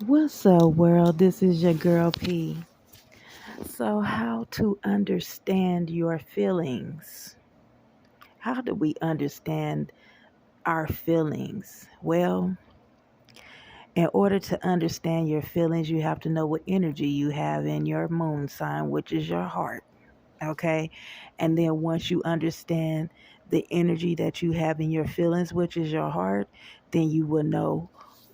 What's up, world? This is your girl P. So, how to understand your feelings? How do we understand our feelings? Well, in order to understand your feelings, you have to know what energy you have in your moon sign, which is your heart. Okay. And then once you understand the energy that you have in your feelings, which is your heart, then you will know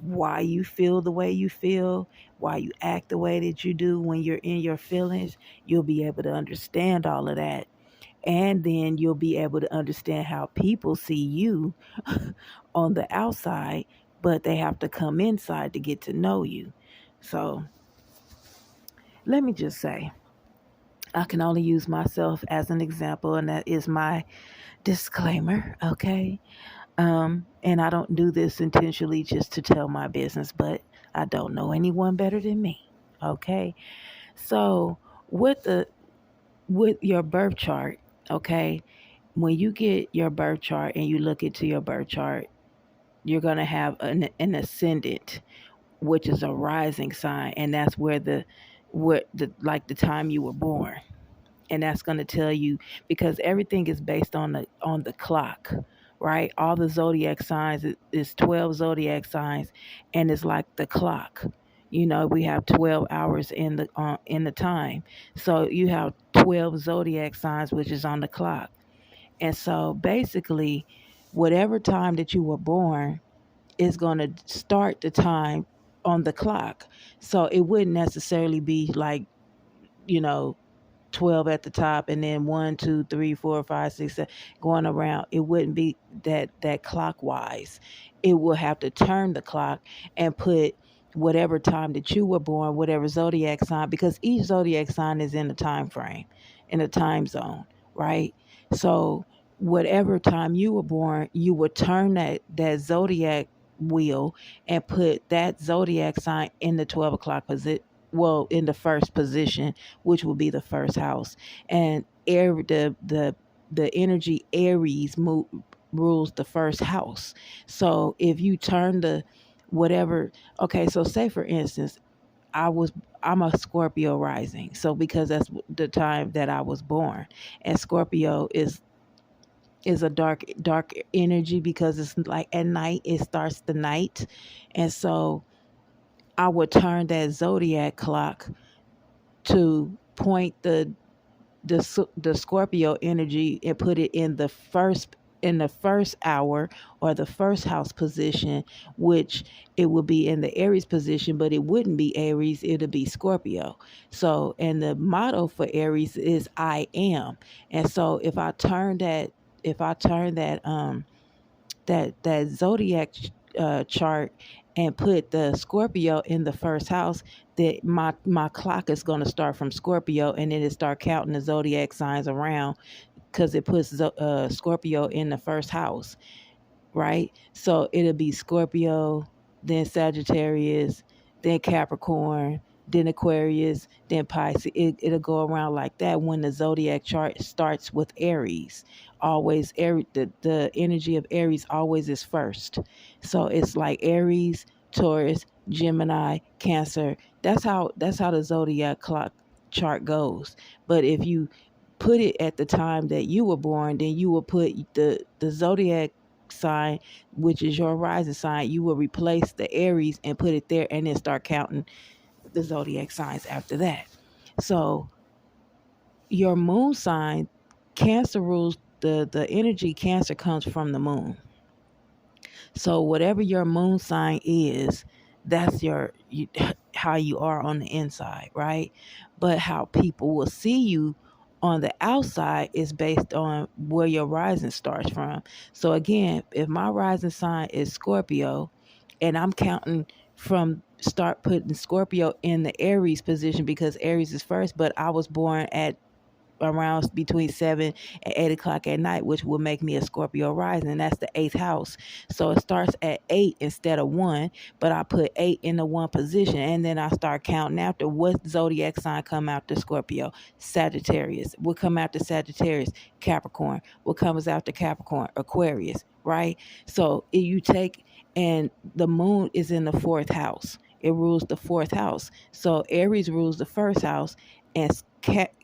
why you feel the way you feel, why you act the way that you do when you're in your feelings. You'll be able to understand all of that. And then you'll be able to understand how people see you on the outside, but they have to come inside to get to know you. So let me just say, I can only use myself as an example, and that is my disclaimer, okay? And I don't do this intentionally just to tell my business, but I don't know anyone better than me, okay? So with your birth chart, okay, when you get your birth chart and you look into your birth chart, you're gonna have an ascendant, which is a rising sign, and that's where the like the time you were born, and that's going to tell you because everything is based on the clock, right? All the zodiac signs is 12 zodiac signs, and it's like the clock. We have 12 hours in the time, so you have 12 zodiac signs, which is on the clock. And so basically, whatever time that you were born is going to start the time on the clock. So it wouldn't necessarily be like, you know 12 at the top and then 1, 2, 3, 4, 5, 6, 7 going around. It wouldn't be that clockwise. It will have to turn the clock and put whatever time that you were born, whatever zodiac sign, because each zodiac sign is in a time frame, in a time zone, right? So whatever time you were born, you would turn that zodiac wheel and put that zodiac sign in the 12 o'clock position, well, in the first position, which will be the first house. And the energy Aries rules the first house. So if you turn the whatever, okay, so say for instance, I was I'm a Scorpio rising. So because that's the time that I was born, and Scorpio is a dark energy because it's like at night, it starts the night. And so I would turn that zodiac clock to point the Scorpio energy and put it in the first hour or the first house position, which it would be in the Aries position, but it wouldn't be Aries, it'll be Scorpio. So, and the motto for Aries is I am. And so if I turn that zodiac chart and put the Scorpio in the first house, that my clock is going to start from Scorpio, and then it start counting the zodiac signs around because it puts Scorpio in the first house, right? So it'll be Scorpio, then Sagittarius, then Capricorn, then Aquarius, then Pisces. It'll go around like that when the zodiac chart starts with Aries. Always, the energy of Aries always is first. So it's like Aries, Taurus, Gemini, Cancer. That's how the zodiac clock chart goes. But if you put it at the time that you were born, then you will put the zodiac sign, which is your rising sign, you will replace the Aries and put it there and then start counting the zodiac signs after that. So your moon sign, Cancer rules the energy. Cancer comes from the moon. So whatever your moon sign is, that's how you are on the inside, right? But how people will see you on the outside is based on where your rising starts from. So again, if my rising sign is Scorpio and I'm counting from start putting Scorpio in the Aries position because Aries is first, but I was born at around between 7 and 8 o'clock at night, which will make me a Scorpio rising. And that's the eighth house. So it starts at 8 instead of 1, but I put 8 in the 1 position. And then I start counting after what zodiac sign come after Scorpio. Sagittarius. What come after Sagittarius? Capricorn. What comes after Capricorn? Aquarius, right? So if you take, and the moon is in the fourth house. it rules the fourth house. So Aries rules the first house, and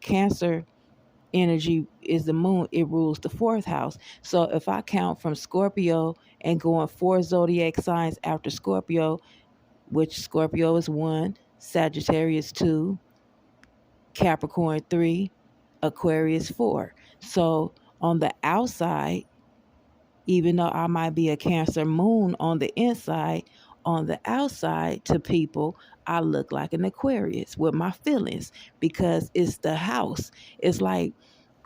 Cancer energy is the moon. It rules the fourth house. So if I count from Scorpio and going 4 zodiac signs after Scorpio, which Scorpio is 1, Sagittarius 2, Capricorn 3, Aquarius 4. So on the outside, even though I might be a Cancer moon on the inside, on the outside to people, I look like an Aquarius with my feelings, because it's the house. It's like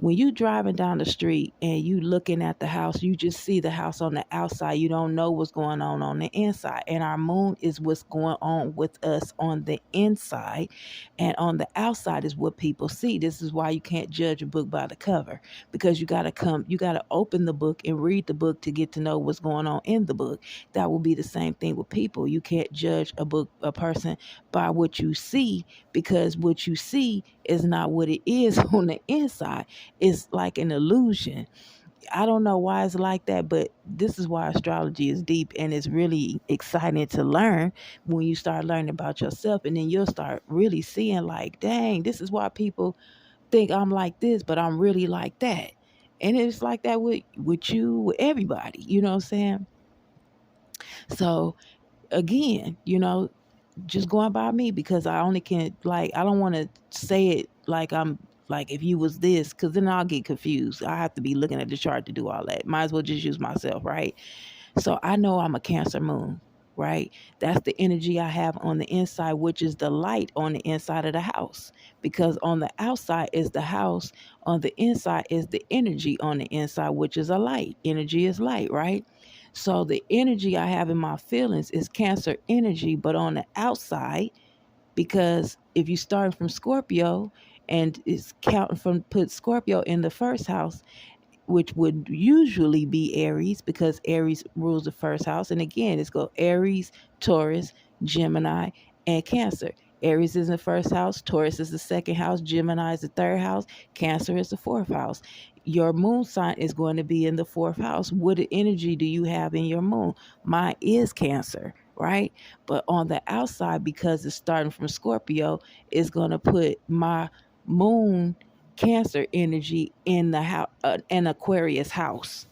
when you driving down the street and you looking at the house, you just see the house on the outside. You don't know what's going on the inside. And our moon is what's going on with us on the inside. And on the outside is what people see. This is why you can't judge a book by the cover, because you got to open the book and read the book to get to know what's going on in the book. That will be the same thing with people. You can't judge a person by what you see, because what you see is not what it is on the inside. It's like an illusion. I don't know why it's like that, but this is why astrology is deep, and it's really exciting to learn when you start learning about yourself, and then you'll start really seeing like, dang, this is why people think I'm like this, but I'm really like that. And it's like that with you, with everybody, you know what I'm saying? So again, just going by me, because I only can, like, I don't want to say it like I'm like, if you was this, because then I'll get confused. I have to be looking at the chart to do all that. Might as well just use myself, right? So I know I'm a Cancer moon, right? That's the energy I have on the inside, which is the light on the inside of the house. Because on the outside is the house, on the inside is the energy on the inside, which is a light. Energy is light, right? So the energy I have in my feelings is Cancer energy, but on the outside, because if you start from Scorpio and it's counting from, put Scorpio in the first house, which would usually be Aries, because Aries rules the first house. And again, it's go Aries, Taurus, Gemini, and Cancer. Aries is the first house, Taurus is the second house, Gemini is the third house, Cancer is the fourth house. Your moon sign is going to be in the fourth house. What energy do you have in your moon? Mine is Cancer, right? But on the outside, because it's starting from Scorpio, it's going to put my moon Cancer energy in the house, an Aquarius house,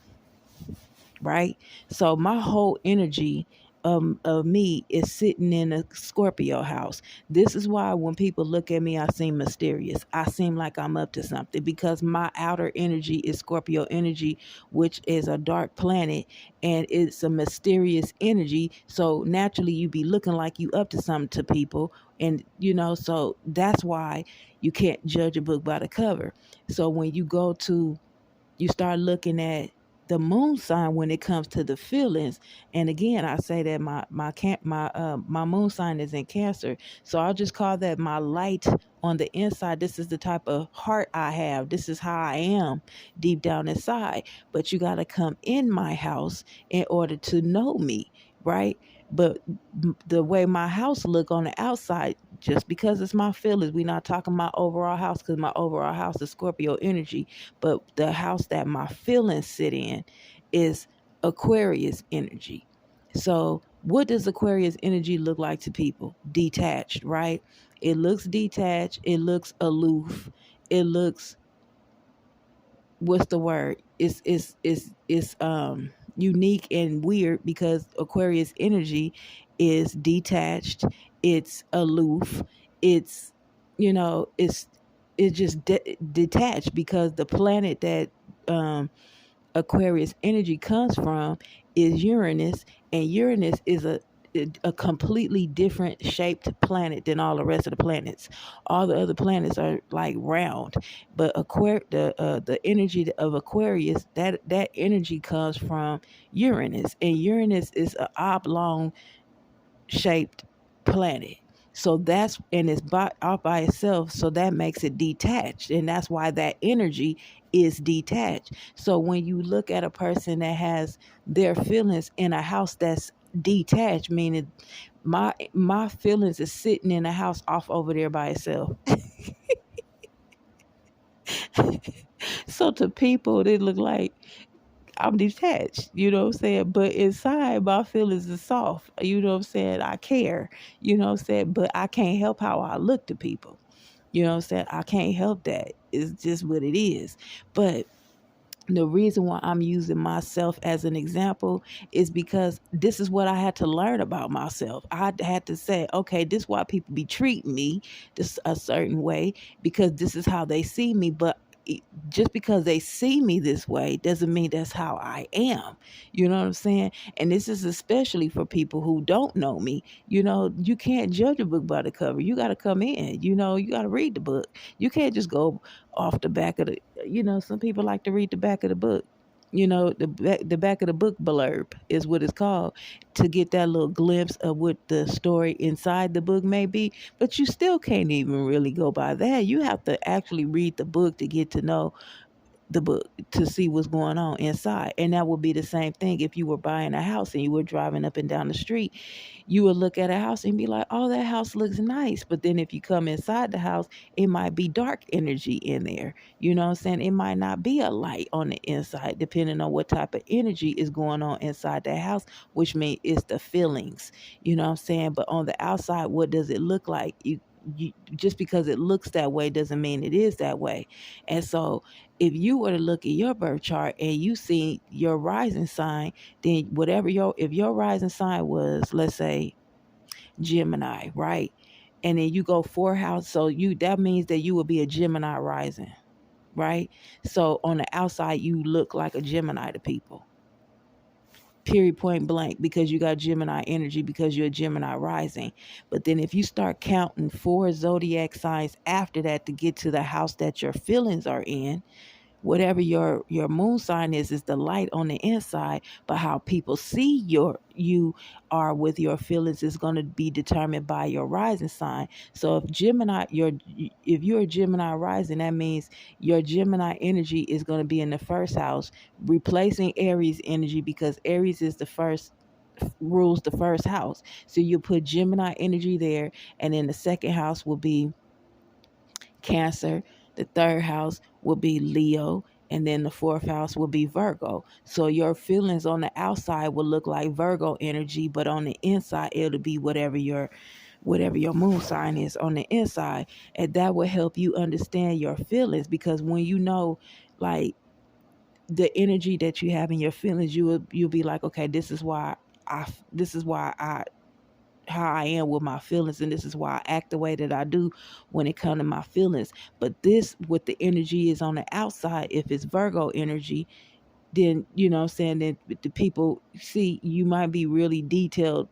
right? So my whole energy of me is sitting in a Scorpio house. This is why when people look at me, I seem mysterious. I seem like I'm up to something, because my outer energy is Scorpio energy, which is a dark planet, and it's a mysterious energy. So naturally you be looking like you up to something to people. And so that's why you can't judge a book by the cover. So when you start looking at the moon sign when it comes to the feelings. And again, I say that my moon sign is in Cancer, so I'll just call that my light on the inside. This is the type of heart I have. This is how I am deep down inside. But you got to come in my house in order to know me, right? But the way my house look on the outside, just because it's my feelings, we're not talking my overall house, because my overall house is Scorpio energy. But the house that my feelings sit in is Aquarius energy. So what does Aquarius energy look like to people? Detached, right? It looks detached. It looks aloof. It looks, what's the word? It's unique and weird, because Aquarius energy is detached. It's aloof. It's it's just detached, because the planet that um Aquarius energy comes from is Uranus, and Uranus is a completely different shaped planet than all the rest of the planets. All the other planets are like round, but the energy of Aquarius, that energy comes from Uranus, and Uranus is an oblong shaped planet. So that's, and it's all by itself. So that makes it detached. And that's why that energy is detached. So when you look at a person that has their feelings in a house that's detached, meaning my feelings is sitting in a house off over there by itself. So to people, they look like I'm detached, you know what I'm saying? But inside, my feelings is soft, you know what I'm saying? I care, you know what I'm saying? But I can't help how I look to people, you know what I'm saying? I can't help that. It's just what it is. But the reason why I'm using myself as an example is because this is what I had to learn about myself. I had to say, okay, this is why people be treating me this a certain way because this is how they see me. But just because they see me this way doesn't mean that's how I am. You know what I'm saying? And this is especially for people who don't know me. You know, you can't judge a book by the cover. You got to come in, you know, you got to read the book. You can't just go off the back of the, you know, some people like to read the back of the book. You know, the back of the book blurb is what it's called, to get that little glimpse of what the story inside the book may be. But you still can't even really go by that. You have to actually read the book to get to know the book, to see what's going on inside. And that would be the same thing if you were buying a house and you were driving up and down the street. You would look at a house and be like, oh, that house looks nice. But then if you come inside the house, it might be dark energy in there. You know what I'm saying? It might not be a light on the inside, depending on what type of energy is going on inside that house, which means it's the feelings. You know what I'm saying? But on the outside, what does it look like? You just because it looks that way doesn't mean it is that way. And so if you were to look at your birth chart and you see your rising sign, then whatever if your rising sign was, let's say Gemini, right? And then you go 4 house, so that means that you will be a Gemini rising, right? So on the outside you look like a Gemini to people. Period, point blank, because you got Gemini energy, because you're a Gemini rising. But then if you start counting 4 zodiac signs after that to get to the house that your feelings are in, whatever your moon sign is the light on the inside. But how people see you are with your feelings is going to be determined by your rising sign. So if you're a Gemini rising, that means your Gemini energy is going to be in the first house, replacing Aries energy, because Aries is the first, rules the first house. So you put Gemini energy there, and then the second house will be Cancer, the third house will be Leo, and then the fourth house will be Virgo. So your feelings on the outside will look like Virgo energy, but on the inside it'll be whatever your moon sign is on the inside. And that will help you understand your feelings, because when you know, like, the energy that you have in your feelings, you'll be like, okay, this is why I how I am with my feelings, and this is why I act the way that I do when it comes to my feelings. But this, what the energy is on the outside, if it's Virgo energy, then you know what I'm saying, that the people see you might be really detailed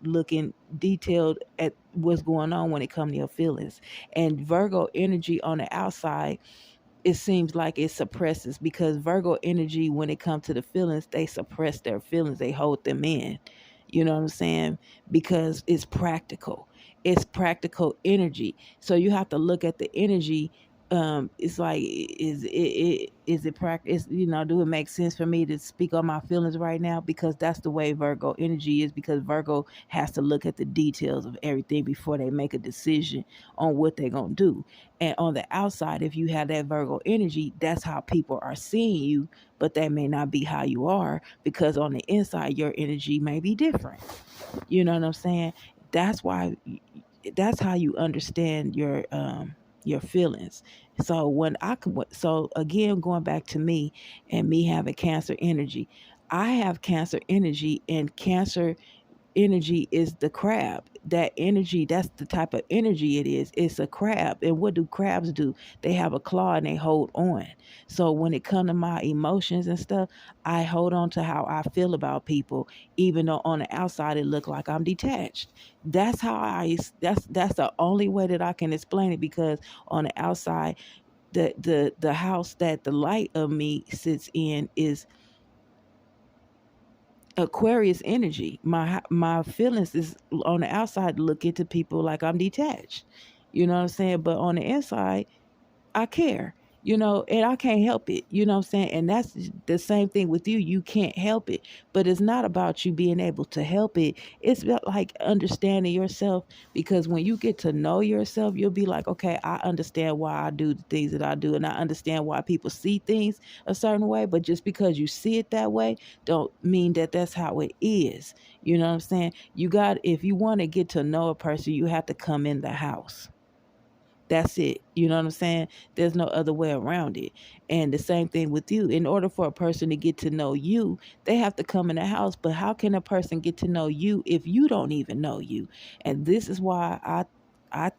at what's going on when it comes to your feelings. And Virgo energy on the outside, it seems like it suppresses, because Virgo energy, when it comes to the feelings, they suppress their feelings, they hold them in. You know what I'm saying? Because it's practical. It's practical energy. So you have to look at the energy. It's like, is it practice? You know, do it make sense for me to speak on my feelings right now? Because that's the way Virgo energy is. Because Virgo has to look at the details of everything before they make a decision on what they're gonna do. And on the outside, if you have that Virgo energy, that's how people are seeing you, but that may not be how you are, because on the inside, your energy may be different. You know what I'm saying? That's why, that's how you understand your feelings. So so again, going back to me and me having Cancer energy, I have Cancer energy, and Cancer energy is the crab. That energy, that's the type of energy it is. It's a crab. And what do crabs do? They have a claw and they hold on. So when it comes to my emotions and stuff, I hold on to how I feel about people, even though on the outside it look like I'm detached. That's how that's the only way that I can explain it, because on the outside, the house that the light of me sits in is Aquarius energy. My feelings is on the outside, look into people like I'm detached. You know what I'm saying? But on the inside, I care. and I can't help it, what I'm saying? And that's the same thing with you. You can't help it, but it's not about you being able to help it. It's about like understanding yourself, because when you get to know yourself, you'll be like, okay, I understand why I do the things that I do, and I understand why people see things a certain way. But just because you see it that way, don't mean that that's how it is. You know what I'm saying? If you want to get to know a person, you have to come in the house. That's it. You know what I'm saying? There's no other way around it. And the same thing with you. In order for a person to get to know you, they have to come in the house. But how can a person get to know you if you don't even know you? And this is why I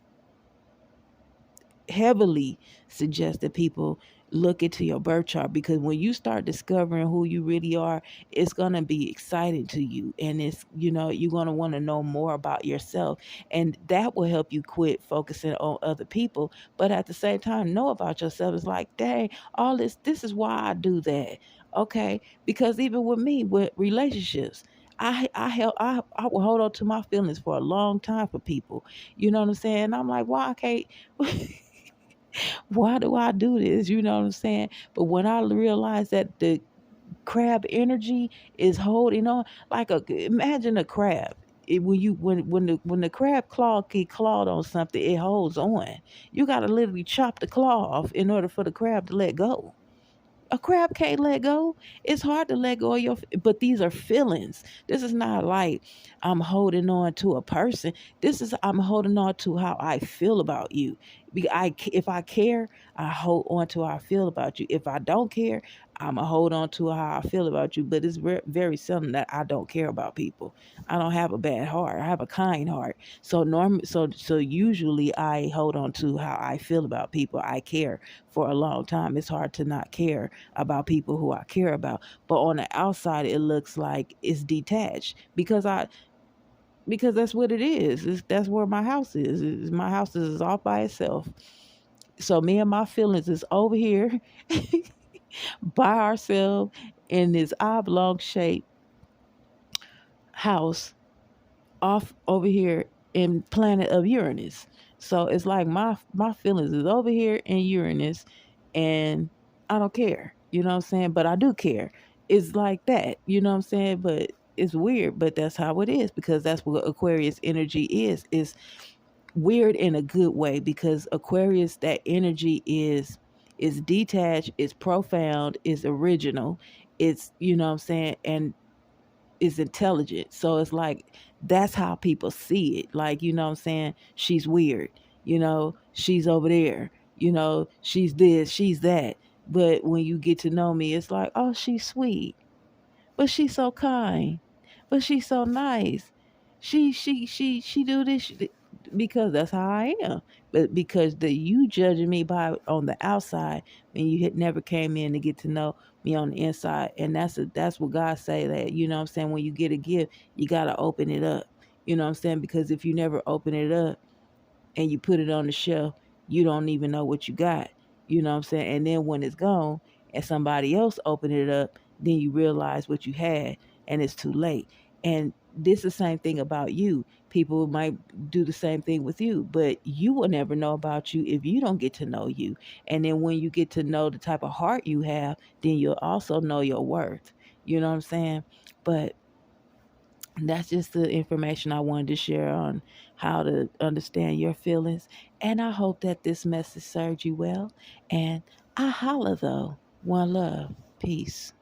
heavily suggest that people look into your birth chart, because when you start discovering who you really are, it's going to be exciting to you, and it's you're going to want to know more about yourself, and that will help you quit focusing on other people, but at the same time know about yourself. It's like, dang, all this is why I do that. Okay, because even with me with relationships, I will hold on to my feelings for a long time for people. You know what I'm saying? I'm like, why I can't why do I do this? You know what I'm saying? But when I realized that the crab energy is holding on, like imagine a crab. When the crab claw get clawed on something, it holds on. You gotta literally chop the claw off in order for the crab to let go. A crab can't let go. It's hard to let go of but these are feelings. This is not like I'm holding on to a person. This is I'm holding on to how I feel about you. If I care, I hold on to how I feel about you. If I don't care, I'm going to hold on to how I feel about you. But it's very seldom that I don't care about people. I don't have a bad heart. I have a kind heart. So usually I hold on to how I feel about people. I care for a long time. It's hard to not care about people who I care about. But on the outside, it looks like it's detached, because that's what it is. That's where my house is. My house is off by itself. So me and my feelings is over here by ourselves in this oblong shaped house off over here in planet of Uranus. So it's like my feelings is over here in Uranus, and I don't care. You know what I'm saying? But I do care. It's like that. You know what I'm saying? But it's weird, but that's how it is, because that's what Aquarius energy is. It's weird in a good way, because Aquarius, that energy is detached, it's profound, it's original, it's what I'm saying, and is intelligent. So it's like that's how people see it. Like, what I'm saying, she's weird, she's over there, she's this, she's that. But when you get to know me, it's like, oh, she's sweet, but she's so kind, but she's so nice. She do this because that's how I am. But because you judging me by on the outside, and you had never came in to get to know me on the inside. And that's what God say, that what I'm saying, when you get a gift, you gotta open it up. You know what I'm saying? Because if you never open it up and you put it on the shelf, you don't even know what you got. You know what I'm saying? And then when it's gone and somebody else open it up, then you realize what you had, and it's too late. And this is the same thing about you. People might do the same thing with you, but you will never know about you if you don't get to know you. And then when you get to know the type of heart you have, then you'll also know your worth. You know what I'm saying? But that's just the information I wanted to share on how to understand your feelings. And I hope that this message served you well. And I holla though. One love. Peace.